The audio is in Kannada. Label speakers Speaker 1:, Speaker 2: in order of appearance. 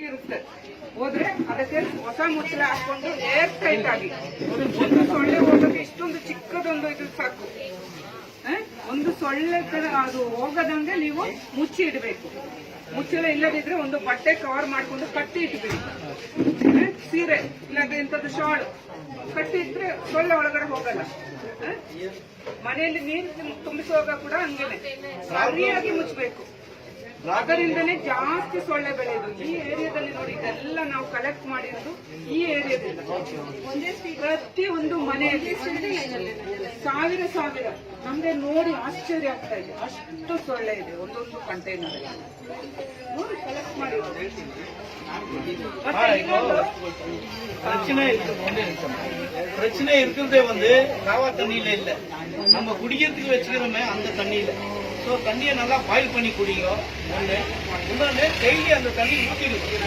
Speaker 1: ಇರುತ್ತೆ ಹೋದ್ರೆ ಅದಕ್ಕೆ ಹೊಸ ಮುಚ್ಚಳ ಹಾಕೊಂಡು ಏರ್ ಟೈಟ್ ಆಗಿ ಒಂದು ಸೊಳ್ಳೆ ಹೋಗೋಕೆ ಇಷ್ಟೊಂದು ಚಿಕ್ಕದೊಂದು ಇದು ಸಾಕು. ಒಂದು ಸೊಳ್ಳೆ ಅದು ಹೋಗದಂಗೆ ನೀವು ಮುಚ್ಚಿ ಇಡಬೇಕು. ಮುಚ್ಚಳ ಇಲ್ಲದಿದ್ರೆ ಒಂದು ಬಟ್ಟೆ ಕವರ್ ಮಾಡ್ಕೊಂಡು ಕಟ್ಟಿ ಇಟ್ಬಿಡಿ. ಸೀರೆ ಇಲ್ಲಾಂದ್ರೆ ಇಂಥದ್ದು ಶಾಲ್ ಕಟ್ಟಿ ಇಟ್ರೆ ಸೊಳ್ಳೆ ಒಳಗಡೆ ಹೋಗಲ್ಲ. ಮನೆಯಲ್ಲಿ ನೀರು ತುಂಬಿಸುವಾಗ ಕೂಡ ಹಂಗೇನೆ ಸರಿಯಾಗಿ ಮುಚ್ಚಬೇಕು. ಅದರಿಂದನೇ ಜಾಸ್ತಿ ಸೊಳ್ಳೆ ಬೆಳೆಯೋದು. ಈ ಏರಿಯಾದಲ್ಲಿ ನೋಡಿ, ಇದೆಲ್ಲ ನಾವು ಕಲೆಕ್ಟ್ ಮಾಡಿರೋದು ಈ ಏರಿಯಾದಿಂದ. ಪ್ರತಿ ಒಂದು ಮನೆಯಲ್ಲಿ ಸಾವಿರ ನಮ್ಗೆ ನೋಡಿ ಆಶ್ಚರ್ಯ ಆಗ್ತಾ ಇದೆ, ಅಷ್ಟು ಸೊಳ್ಳೆ ಇದೆ ಒಂದೊಂದು ಕಂಟೈನರ್ ನೋಡಿ ಕಲೆಕ್ಟ್ ಮಾಡಿರೋದು.
Speaker 2: பிரச்சனை இருக்கிறதே ராவா தண்ணியில இல்ல, நம்ம குடிக்கிறதுக்கு வச்சுக்கிறோமே அந்த தண்ணியில. ஸோ தண்ணியை நல்லா பாயில் பண்ணி குடிங்க. ஒன்று டெய்லி அந்த தண்ணி ஊற்றிடுங்க.